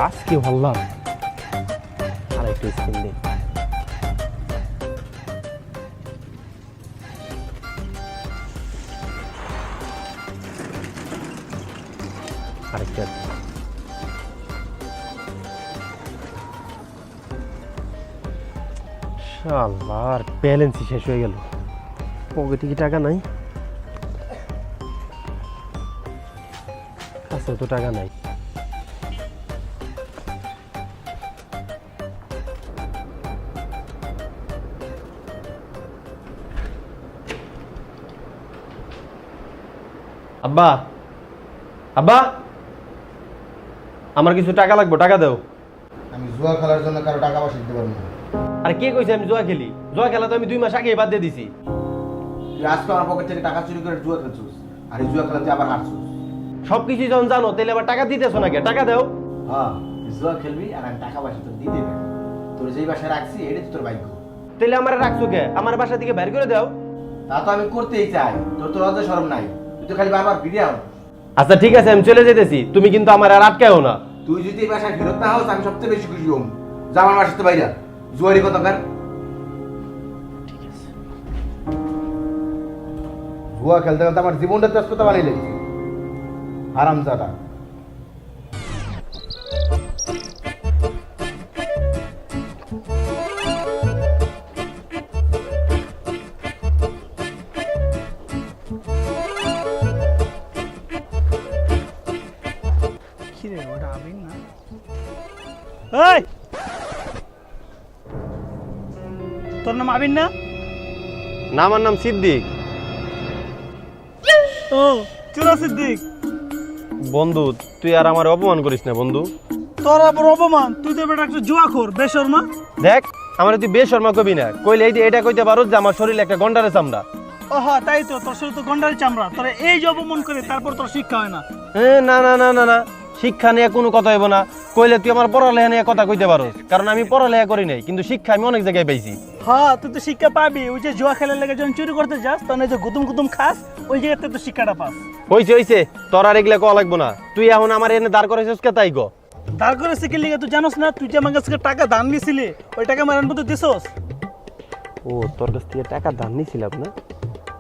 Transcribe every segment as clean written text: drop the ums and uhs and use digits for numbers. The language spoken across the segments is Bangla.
আজকে ভাবলাম আর একটু স্কিন দিই। আরেকটা শালার ব্যালেন্সই শেষ হয়ে গেল, পকেটে কি টাকা নাই, কাছে তো টাকা নাই। আব্বা, আব্বা, আমার কিছু টাকা লাগবে, টাকা দাও। আমি জুয়া খেলার জন্য কারো টাকা পয়সা দিতে পারবো না। আর কে কইছে আমি জুয়া খেলি? জুয়া খেলা তো আমি 2 মাস আগেই বাদ দিয়ে দিছি। তুই আজকে আমার পকেট থেকে টাকা চুরি করে জুয়া খেলছিস, আর এই জুয়া খেলাতে আবার হারছিস। সবকিছু যখন জানো তাহলে আবার টাকা দিতেছো না কে? টাকা দাও। হ্যাঁ, তুই জুয়া খেলবি আর আমি টাকা পয়সা তোর দিতে দেব। তোর যেই বাসায় রাখছি এটা তোর ভাগ্য। তাহলে আমার রাখছো কে? আমার বাসা থেকে বের করে দাও। তা তো আমি করতেই চাই, তোর তো লজ্জা শরম নাই। তুই তো খালি বারবার ভিডিও। আচ্ছা ঠিক আছে, আমি চলে যেতেছি, তুমি কিন্তু আমার আর আটকায়ও না। তুই যদি এই বাসায় ফেরত না হস আমি সবচেয়ে বেশি খুশি হম। যা আমার বাসাতে তো বাইরা জুয়ারি কথা কার। ঠিক আছে। জুয়া খেলতে খেলতে আমার জীবনটা ব্যস্ততা বানিয়ে লেগেছে। হারামজাদা। তোর নাম আবির না? না, আমার নাম সিদ্দিক। ও চুরা সিদ্দিক। বন্ধু, তুই আর আমার অপমান করিস না বন্ধু। তোর আবার অপমান? তুই তো বেটা একটা জুয়াখোর, বেশরমা। দেখ, আমার তুই বেশর্মা কবি না, কইলে এটা কইতে পারো যে আমার শরীরে একটা গন্ডারের চামড়া। ও হ্যাঁ, তাই তো, তোর শরীর তো গন্ডারের চামড়া। তোর এই যে অপমান করে তারপর তোর শিক্ষা হয় না? না না না না না, শিক্ষা নিয়ে কোনো কথা হইব না। কইলে তুই আমার পড়ালেখা নিয়ে কথা কইতে পারোস, কারণ আমি পড়ালেখা করি নাই, কিন্তু শিক্ষা আমি অনেক জায়গায় পাইছি। হ্যাঁ, তুই তো শিক্ষা পাবি। ওই যে জুয়া খেলার লেগে যখন চুরি করতে যাস, তখন যে গুদুম গুদুম খাস, ওই জায়গাতে তো শিক্ষাটা পাস। হইছে, তোর আর এগুলা কওয়া লাগবো না। তুই এখন আমার এনে দাঁড় করাইছিস কে? তাই গো দাঁড় করে শিখে লিগে তুই জানোস না? তুই যে আমার কাছ থেকে টাকা দান নিয়েছিলি, ওই টাকা আমার আনবো তো দিছোস। ও, তোর কাছ থেকে টাকা ধার নিছিলাম না?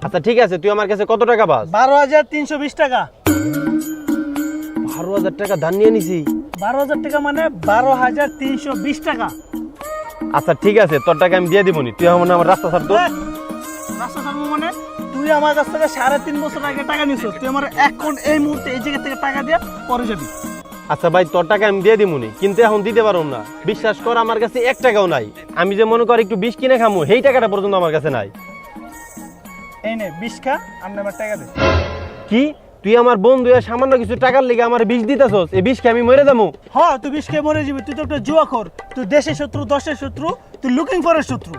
আচ্ছা ঠিক আছে, তুই আমার কাছে কত টাকা পাস? 12,320 টাকা। 12,000 টাকা ধার নিয়ে নিছি? 12,000 টাকা মানে 12,320 টাকা। আচ্ছা ঠিক আছে, তোর টাকা আমি দিয়ে দিবনি, তুই এখন আমার রাস্তা ছাড় তো। রাস্তা ছাড়বো মানে? তুই আমার কাছ থেকে 3.5 বছর আগে টাকা নিছিস, তুই আমার এখন এই মুহূর্তে এই জায়গা থেকে টাকা দিয়ে পরে যাবি। আচ্ছা ভাই, তোর টাকা আমি দিয়ে দিবনি, কিন্তু এখন দিতে পারব না। বিশ্বাস কর, আমার কাছে 1 টাকাও নাই। আমি যে মনে কর একটু বিষ কিনে খামু, সেই টাকাটা পর্যন্ত আমার কাছে নাই। এই নে 20 খা, আর আমার টাকা দে। কি? তুই আমার বন্ধু, সামান্য কিছু টাকার লেগে আমার বিষ দিতেছস? এই বিষকে আমি মরে যাবো? হ্যাঁ, তুই 20 খেয়ে মরে যাবি। তুই তো একটা জুয়াখোর। তুই দেশের শত্রু, দশের শত্রু, তুই লুকিং ফর এর শত্রু।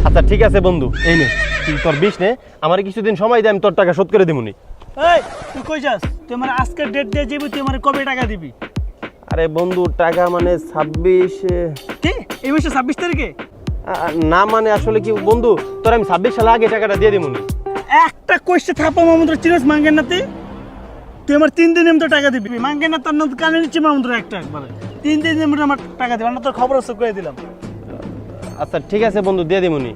আচ্ছা ঠিক আছে বন্ধু, এই নে তুই তোর বিষ নে, আমার কিছুদিন সময় দে, আমি তোর টাকা শোধ করে দিবনি। এই তুই কই যাস? তুই আমার আজকের ডেট দিয়ে যাবি, তুই আমার কবে টাকা দিবি? আরে বন্ধু, টাকা মানে 26। কি এই মাসে 26 তারিখে? না মানে আসলে কি বন্ধু, তোর আমি 26 সালে আগে টাকাটা দিয়ে দিবনি। একটা কইছে থাপা মামুদ্র চিরস মাঙ্গেন না তুই আমার 3 দিন এমতো টাকা দিবি। মাঙ্গেন না তোর না কানে নিচ্ছি মামুদ্র একটা একবারে 3 দিন এমতো আমার টাকা দিবি না, তোর খবর আছে কয়ে দিলাম। আচ্ছা ঠিক আছে বন্ধু, দিয়ে দিবনি।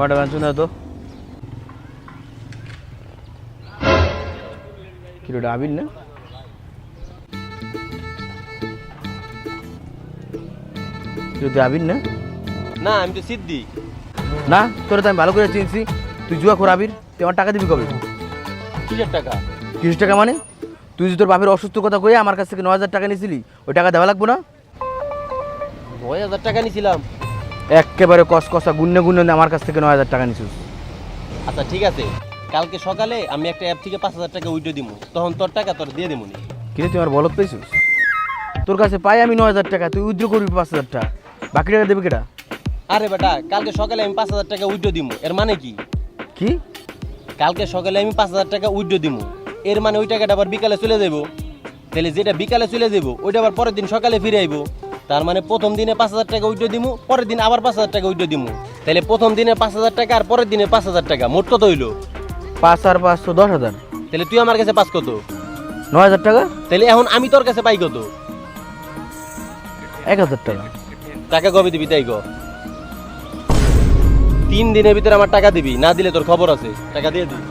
ওটা বাঞ্চুন তো কিলোটা আবির না? কিলোতে আবির না? না, আমি তো সিদ্দিক। না, তোরা তো আমি ভালো করে চিনছি। তুই জুয়া খোর আবির। তুই আমার টাকা দিবি কবে? কিসের টাকা? কিসের টাকা মানে? তুই যে তোর বাপের অসুস্থ কথা কয়ে আমার কাছ থেকে 9,000 টাকা নিয়েছিলি, ওই টাকা দেওয়া লাগবো না? 9,000 টাকা নিছিলাম? একেবারে কসকসা গুন্নে গুন্নে আমার কাছ থেকে 9,000 টাকা নিছিস। আচ্ছা ঠিক আছে, কালকে সকালে আমি একটা অ্যাপ থেকে 5,000 টাকা উইথড্র দিব, তখন তোর টাকা তোর দিয়ে দেবো নি। কিরে তুই আমার বলত পেয়েছিস? তোর কাছে পাই আমি 9,000 টাকা, তুই উইথড্র করবি 5,000 টাকা, বাকি টাকা দেবে কেটা? আরে বেটা, কালকে সকালে আমি 5,000 টাকা উইথড্র দিব, এর মানে কি? কি? কালকে সকালে আমি 5,000 টাকা উইথড্র দিব, এর মানে ওই টাকাটা আবার বিকালে চলে যাবো। তাহলে যেটা বিকালে চলে যাবো ওইটা আবার পরের দিন সকালে ফিরে আইবো। তার মানে প্রথম দিনে 5,000 টাকা উইথড্র দিব, পরের দিন আবার 5,000 টাকা উইথড্র দিব। তাহলে প্রথম দিনে 5,000 টাকা আর পরের দিনে 5,000 টাকা, মোট কত হইলো? 5 আর 5 তো 10,000। তাহলে তুই আমার কাছে পাস কত? 9,000 টাকা। তাহলে এখন আমি তোর কাছে পাই কত? 1,000 টাকা। টাকা কবে দিবি তাই গো? 3 দিনের ভিতরে আমার টাকা দিবি, না দিলে তোর খবর আছে। টাকা দিয়ে দিবি।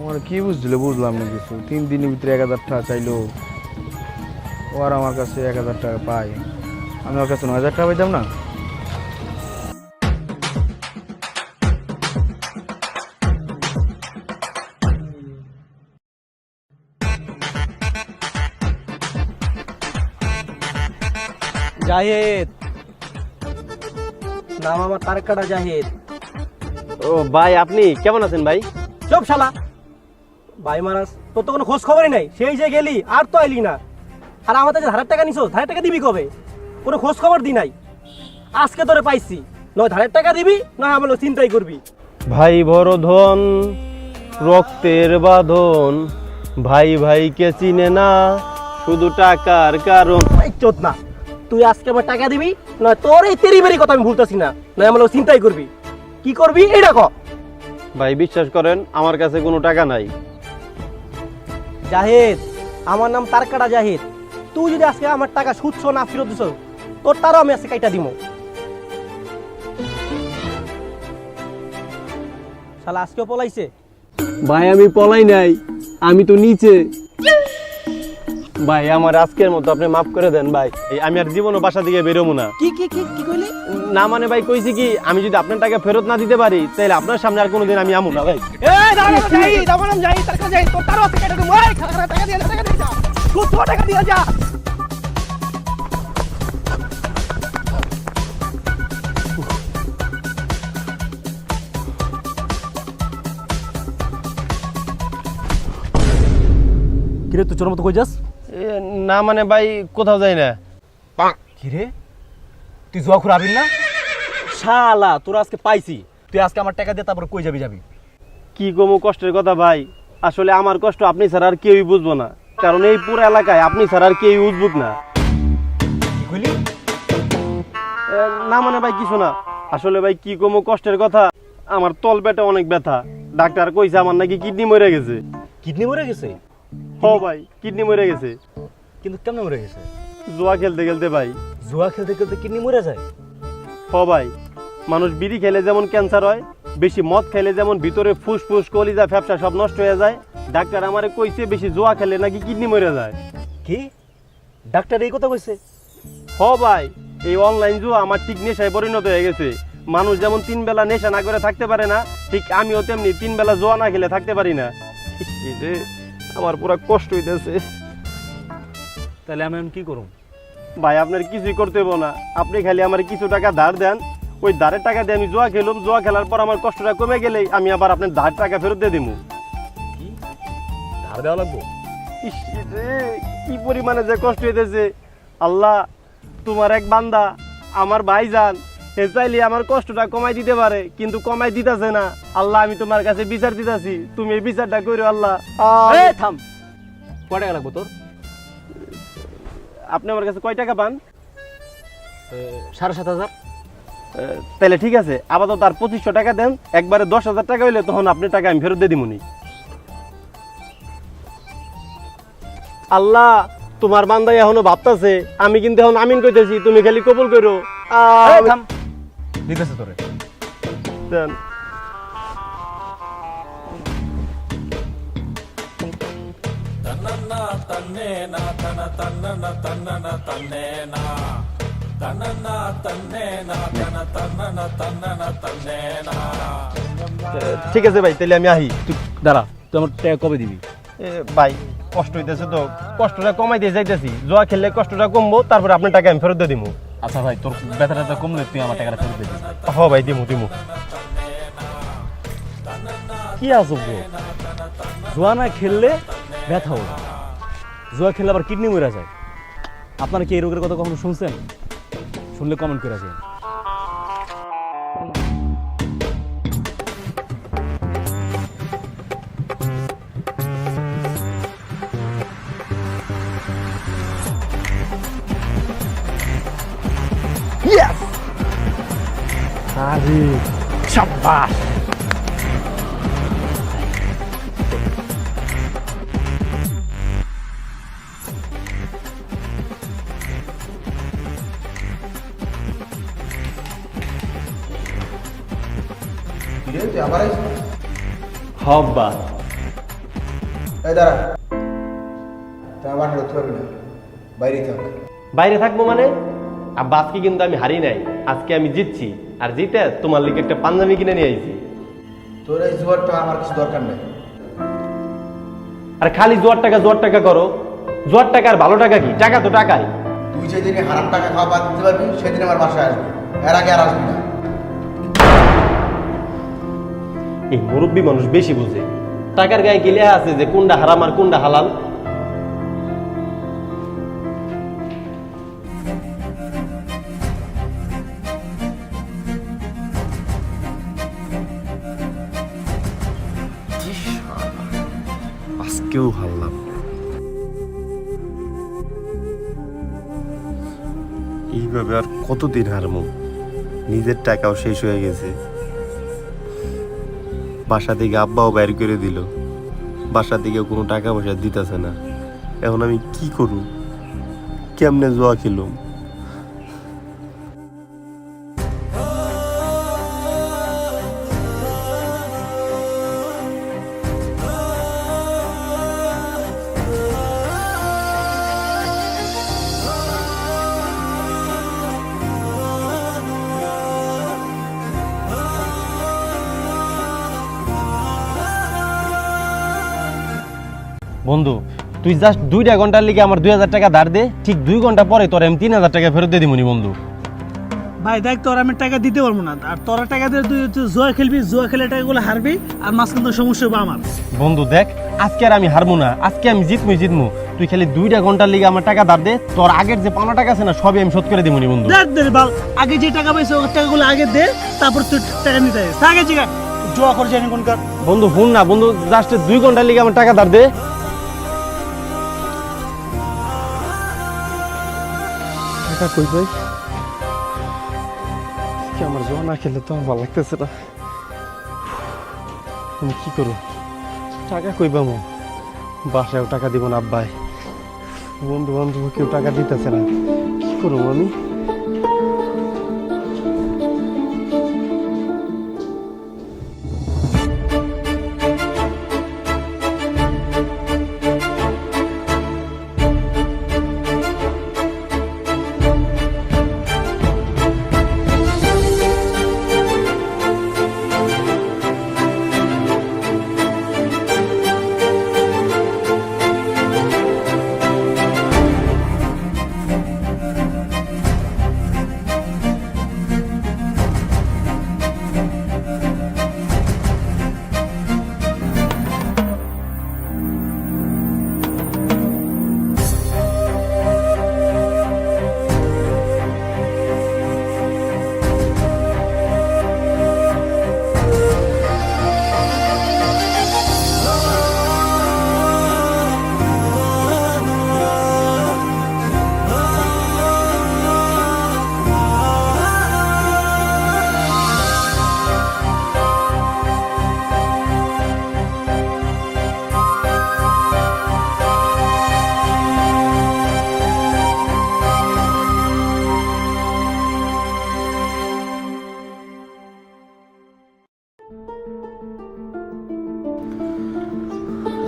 আমার কি বুঝছিলে বুঝলাম না কিছু। 3 দিনের ভিতরে 1,000 টাকা চাইলো, ও আর আমার কাছে 1,000 টাকা পাই, আমি ওর কাছে 9,000 টাকা পাইতাম না? জাহিদ, নাম আমার তারকাটা জাহিদ। ও ভাই, আপনি কেমন আছেন ভাই? চুপ শালা, ভাই মারাস, তোর তো কোনো খোঁজ খবরই নাই। সেই যে গেলি আর তো আইলি না। আর আমাদের যে ধারের টাকা নিছো, ধারের টাকা দিবি কবে? কোনো খোঁজ খবর দি নাই। আজকে তোরে পাইছি, নয় ধারের টাকা দিবি, নয় আমার চিন্তাই করবি। ভাই বড় ধন, রক্তের বাঁধন, ভাই ভাইকে চিনে না, শুধু টাকার কারণ। চোদ না, তুই আজকে আমার টাকা দিবি, নয় তোর এই তেরি বেরি কথা আমি ভুলতেছি না, নয় আমার চিন্তাই করবি। কি করবি এটা ক। ভাই বিশ্বাস করেন, আমার কাছে কোনো টাকা নাই। জাহিদ, আমার নাম তারকাটা জাহিদ। তুই যদি আজকে আমার টাকা সুদছ না ফেরত দিছ, তোর তারও আমি আজকে কাইটা দিব। শালা আজকেও পলাইছে। ভাই আমি পলাই নাই, আমি তো নিচে। ভাই আমার আজকের মতো আপনি মাফ করে দেন ভাই, আমি আর জীবনও বাসা থেকে বেরোবো না। কি কি কি কি কইলি? না মানে ভাই কইছি কি, আমি যদি আপনার টাকা ফেরত না দিতে পারি তাহলে আপনার সামনে আর কোনোদিন আমি আমু না ভাই। এই দাঁড়া জাহিদ, আমার নাম জাহিদ, তারকা জাহিদ, তোর তারও আজকে কাইটা দিব। এই খালা টাকা দিয়ে যা, সুদ টাকা দিয়ে যা। কিরে তুই চোর মতো কই যাস? না মানে ভাই কোথাও যাই না। কিরে তুই জুয়া খুরাবিন না? শালা তোর আজকে পাইছি। তুই আজকে আমার টাকা দিয়ে তারপর কই যাবি? কি কমু কষ্টের কথা ভাই, আসলে আমার কষ্ট আপনি ছাড়া আর কেউই বুঝবো না, কারণ এই পুরো এলাকায় আপনি ছাড়া আর কেউই উদ্বুক না। কি কইলি? না মানে ভাই কিছু না, আসলে ভাই কি কমু কষ্টের কথা, আমার তল পেটে অনেক ব্যথা, ডাক্তার কইছে আমার নাকি কিডনি মরে গেছে। কিডনি মরে গেছে? হ ভাই, কিডনি মরে গেছে। কিন্তু কেমনে মরে গেছে? জুয়া খেলতে খেলতে ভাই। জুয়া খেলতে খেলতে কিডনি মরে যায়? হ ভাই, মানুষ বিড়ি খেলে যেমন ক্যান্সার হয়, বেশি মদ খেলে যেমন ভিতরে ফুসফুস কলিজা ফ্যাপসা সব নষ্ট হয়ে যায়, ডাক্তার আমারে কইছে বেশি জুয়া খেলে নাকি কিডনি মরে যায়। কি ডাক্তার এই কথা কইছে? হ ভাই, এই অনলাইন জুয়া আমার ঠিক নেশায় পরিণত হয়ে গেছে। মানুষ যেমন 3 বেলা নেশা না করে থাকতে পারে না, ঠিক আমিও তেমনি 3 বেলা জুয়া না খেলে থাকতে পারি না। আমার পুরা কষ্ট হইতেছে তাহলে আমি এখন কি করব? ভাই। আপনার কিছুই করতে হইব না, আপনি খালি আমার কিছু টাকা ধার দেন, ওই ধারের টাকা দিয়ে আমি জুয়া খেলুম, জুয়া খেলার পর আমার কষ্টটা কমে গেলেই আমি আবার আপনার ধার টাকা ফেরত দিয়ে দিব। কি ধার দেওয়া লাগবো? কি পরিমাণে যে কষ্ট হইতেছে, আল্লাহ তোমার এক বান্দা আমার ভাইজান, হে চাইলে আমার কষ্টটা কমাই দিতে পারে, কিন্তু কমাই দিতেছে না। আল্লাহ আমি তোমার কাছে বিচার দিতেছি, তুমি এই বিচারটা করো আল্লাহ। এই থাম, কয় টাকা লাগবো তোর? আপনি আমার কাছে কয় টাকা পান? 7,500। তাহলে ঠিক আছে, আপাতত তার 2500 টাকা দেন, একবারে 10,000 টাকা হইলে তখন আপনি টাকা আমি ফেরত দিয়ে দিমুনি। আল্লাহ তোমার বান্দাই এখনো ভাবতাছে, আমি কিন্তু এখন আমিন কইতেছি, তুমি খালি কবুল করো। থাম, দিতেছে তোরে। দেন। ঠিক আছে ভাই, তাহলে আমি আহি। তুই দাঁড়া, তুই আমার টাকা কবে দিবি? ভাই কষ্ট হইতেছে তো, কষ্টটা কমাই দিয়ে যাইতেছি, জোয়া খেললে কষ্টটা কমবো, তারপরে আপনার টাকা আমি ফেরত দিয়ে দিব। আচ্ছা ভাই তোর ব্যথাটা কমলে তুই আমার টাকাটা ফেরত দিবি। হ ভাই দিমু দিমু। কি আজব গো, জুয়া না খেললে ব্যথা ওঠে, জুয়া খেললে আবার কিডনি মরে যায়। আপনারা কি এই রোগের কথা কখনো শুনছেন? শুনলে কমেন্ট করে যায়। আরে শাবাশ। কিরে তুই আবার আইছিস? হব্বা এই দাঁড়া, তুই আমার বাসায় উঠতে পারবি না, বাইরে থাক। বাইরে থাকবো মানে? আব্বা আজকে কিন্তু আমি হারি নাই, আজকে আমি জিতছি। আর জিতে তোমার লিগে একটা পাঞ্জাবি কিনে নিয়ে আইছি। তোর এই জোয়ারটা আমার কিছু দরকার নেই। আর খালি জোয়ার টাকা করো। জোয়ার টাকা আর ভালো টাকা কি? টাকা তো টাকাই। তুই যেদিনে হারাম টাকা খাওয়া বাদ দিতে পারবি সেদিন আমার বাসায় আসবি, এর আগে আর আসবি না। এই মুরব্বী মানুষ বেশি বুঝে। টাকার গায়ে গেলে আছে যে কোনটা হারাম আর কোনটা হালাল। আজকেও হারলাম। এইভাবে আর কতদিন হারমো? নিজের টাকাও শেষ হয়ে গেছে। বাসা থেকে আব্বাও বাইর করে দিল, বাসা থেকে কোনো টাকা পয়সা দিতেছে না। এখন আমি কি করব? কেমনে জুয়া খেলুম? বন্ধু তুই জাস্ট 2টা ঘন্টার লিগে আমার 2000 টাকা ধার দে, ঠিক 2 ঘন্টা পরে তোর আমি 3000 টাকা ফেরত দিয়ে দিবনি বন্ধু। ভাই দেখ, তোর আমি টাকা দিতে পারবো না। আর তোরা টাকা দিয়ে তুই জুয়া খেলবি, জুয়া খেলে টাকাগুলো হারবি, আর মাঝখান তো সমস্যা হবে আমার। বন্ধু দেখ, আজকে আর আমি হারবো না, আজকে আমি জিতমু। তুই খালি 2টা ঘন্টার লিগে আমার টাকা ধার দে, তোর আগের যে পাওনা টাকা আছে না সবই আমি শোধ করে দিবনি বন্ধু। দেখ দে বাল, আগে যে টাকা পাইছে ওই টাকাগুলো আগে দে, তারপর তুই টাকা নিতে আসিস। আগে জিগা জুয়া করে জানি কোনকার। বন্ধু ফোন না বন্ধু, জাস্ট 2 ঘন্টার লিগে আমার টাকা ধার দে। টাকা কই পাই? কি আমার জোয়া না খেলে তো আমার ভালো লাগতেছে না। আমি কি করব? টাকা কই পাবো? বাসায়ও টাকা দিব না আব্বাই, বন্ধু বান্ধব কেউ টাকা দিতেছে না। কি করবো আমি?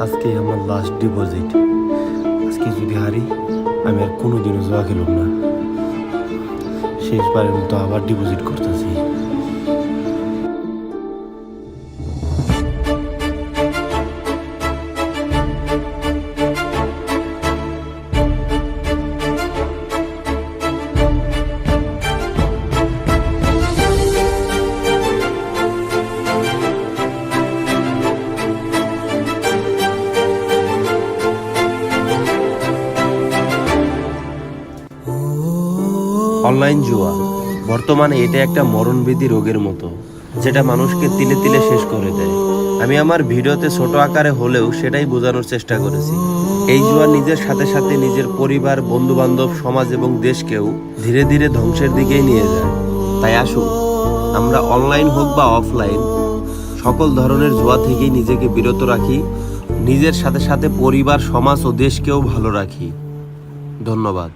আজকে আমার লাস্ট ডিপোজিট। আজকে যদি হারি আমি আর কোনোদিনও জুয়া খেলব না। শেষবারের মতো আবার ডিপোজিট করতেছি। অনলাইন জুয়া বর্তমানে এটা একটা মরণবেদী রোগের মতো, যেটা মানুষকে তিলে তিলে শেষ করে দেয়। আমি আমার ভিডিওতে ছোট আকারে হলেও সেটাই বোঝানোর চেষ্টা করেছি। এই জুয়া নিজের সাথে সাথে নিজের পরিবার, বন্ধু বান্ধব, সমাজ এবং দেশকেও ধীরে ধীরে ধ্বংসের দিকেই নিয়ে যায়। তাই আসুন আমরা অনলাইন হোক বা অফলাইন সকল ধরনের জুয়া থেকেই নিজেকে বিরত রাখি, নিজের সাথে সাথে পরিবার, সমাজ ও দেশকেও ভালো রাখি। ধন্যবাদ।